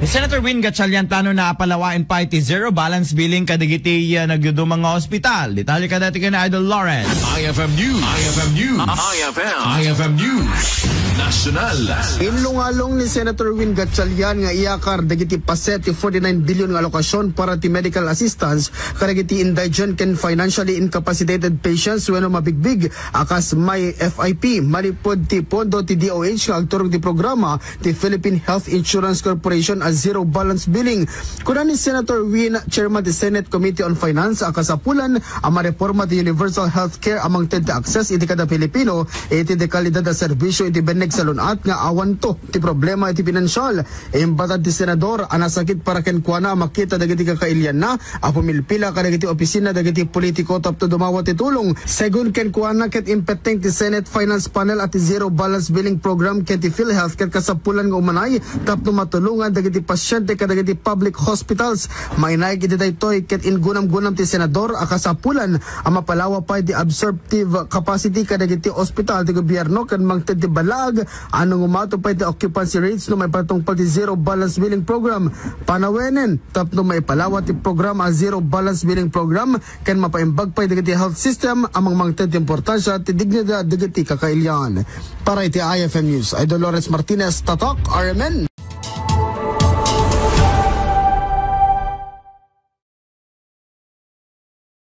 Senator Win Gatchalian plano na palawain pa iti zero balance billing kadigiti nagdudumang nga ospital. Detalye ka dati ka na Idol Lawrence. IFM News. IFM News. IFM News. National. Inlungalong ni Senator Win Gatchalian nga iyakar dagiti paseti 49 billion nga alokasyon para ti medical assistance kadagiti indigent ken financially incapacitated patients wenno mabigbig akas may FIP manipod ti pondo ti DOH nga agturong ti programa ti Philippine Health Insurance Corporation as zero balance billing. Kuna ni Senator Win, Chairman ti Senate Committee on Finance, akasapulan ang mareforma ti Universal Healthcare among ti access iti kada Pilipino iti de kalidad na serbisyo iti beneg sa lunat nga awan to ti problema iti pinansyal. Imbatad ti Senador anasakit para ken kuana makita dagiti kakailyan na apumilpila kadagiti opisina dagiti politiko tapto dumawa ti tulong. Segun ken kuana ket impeteng ti Senate Finance Panel at ti zero balance billing program ken ti PhilHealth ket kasapulan nga umanay tapno matulungan dagiti pasyente kadagiti public hospitals. Mainay iti daytoy ket ingunam-gunam ti Senador akasapulan ang mapalawa pa di absorptive capacity kadagiti ospital ti gobyerno ken mangted ti balag anong umato pa ti occupancy rates no may patungpal ti zero balance billing program. Panawenen tapno may palawa ti programa zero balance billing program ken mapaimbag pa dagiti health system amang mangted ti importansya ti dignidad dagiti kakailyan. Para iti IFM News, Idol Lawrence Martinez, Tatak, RMN.